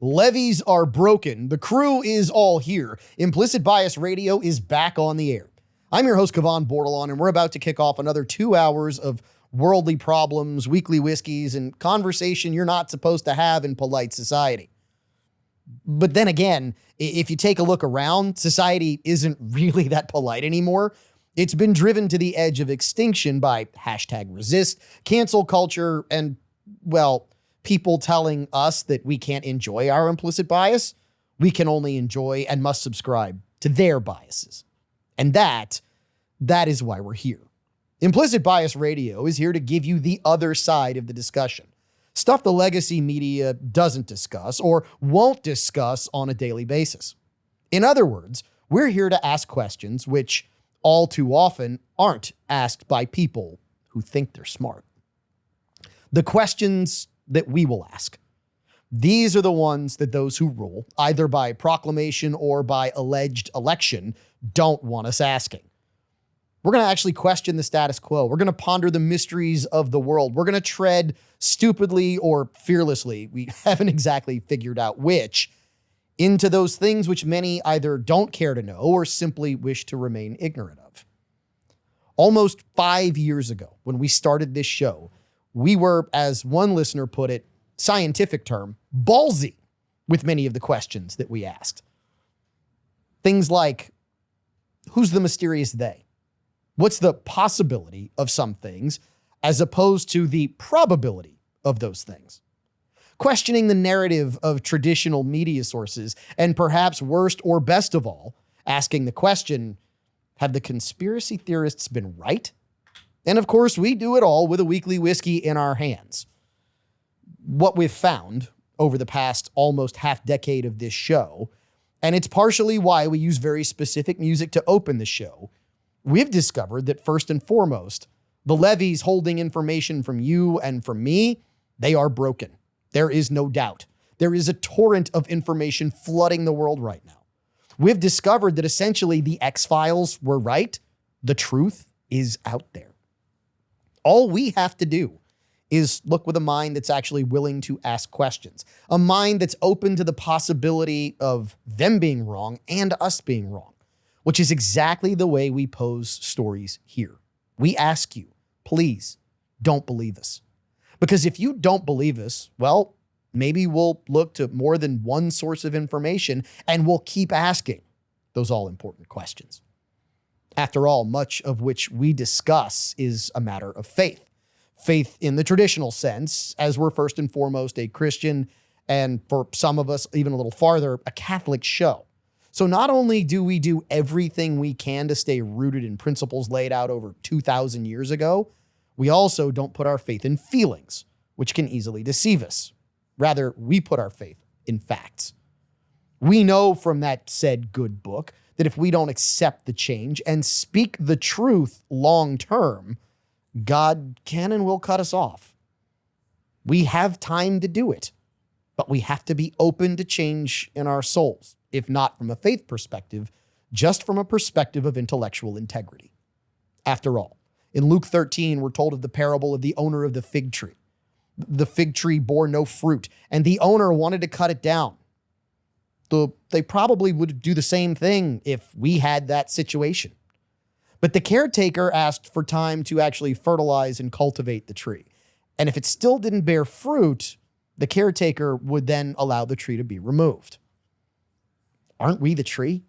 Levees are broken. The crew is all here. Implicit Bias Radio is back on the air. I'm your host, Kavan Bordelon, and we're about to kick off another 2 hours of worldly problems, weekly whiskeys, and conversation you're not supposed to have in polite society. But then again, if you take a look around, society isn't really that polite anymore. It's been driven to the edge of extinction by #resist, cancel culture, and, well, people telling us that we can't enjoy our implicit bias. We can only enjoy and must subscribe to their biases. And that is why we're here. Implicit Bias Radio is here to give you the other side of the discussion. Stuff the legacy media doesn't discuss or won't discuss on a daily basis. In other words, we're here to ask questions which all too often aren't asked by people who think they're smart. The questions that we will ask. These are the ones that those who rule, either by proclamation or by alleged election, don't want us asking. We're going to actually question the status quo. We're going to ponder the mysteries of the world. We're going to tread stupidly or fearlessly, we haven't exactly figured out which, into those things which many either don't care to know or simply wish to remain ignorant of. Almost 5 years ago, when we started this show, we were, as one listener put it, scientific term, ballsy with many of the questions that we asked. Things like, who's the mysterious they? What's the possibility of some things as opposed to the probability of those things? Questioning the narrative of traditional media sources, and perhaps worst or best of all, asking the question, have the conspiracy theorists been right? And of course, we do it all with a weekly whiskey in our hands. What we've found over the past almost half decade of this show, and it's partially why we use very specific music to open the show, we've discovered that first and foremost, the levees holding information from you and from me, they are broken. There is no doubt. There is a torrent of information flooding the world right now. We've discovered that essentially the X-Files were right. The truth is out there. All we have to do is look with a mind that's actually willing to ask questions, a mind that's open to the possibility of them being wrong and us being wrong, which is exactly the way we pose stories here. We ask you, please don't believe us. Because if you don't believe us, well, maybe we'll look to more than one source of information and we'll keep asking those all-important questions. After all, much of which we discuss is a matter of faith. Faith in the traditional sense, as we're first and foremost a Christian, and for some of us, even a little farther, a Catholic show. So not only do we do everything we can to stay rooted in principles laid out over 2,000 years ago, we also don't put our faith in feelings, which can easily deceive us. Rather, we put our faith in facts. We know from that said good book that if we don't accept the change and speak the truth long term, God can and will cut us off. We have time to do it, but we have to be open to change in our souls, if not from a faith perspective, just from a perspective of intellectual integrity. After all, in Luke 13, we're told of the parable of the owner of the fig tree. The fig tree bore no fruit, and the owner wanted to cut it down. They probably would do the same thing if we had that situation. But the caretaker asked for time to actually fertilize and cultivate the tree. And if it still didn't bear fruit, the caretaker would then allow the tree to be removed. Aren't we the tree?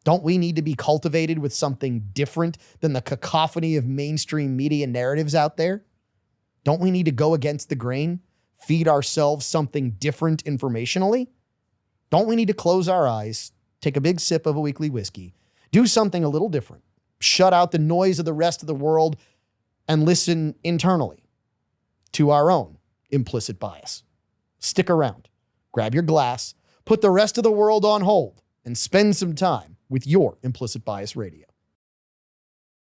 Don't we need to be cultivated with something different than the cacophony of mainstream media narratives out there? Don't we need to go against the grain, feed ourselves something different informationally? Don't we need to close our eyes, take a big sip of a weekly whiskey, do something a little different, shut out the noise of the rest of the world, and listen internally to our own implicit bias? Stick around, grab your glass, put the rest of the world on hold, and spend some time with your Implicit Bias Radio.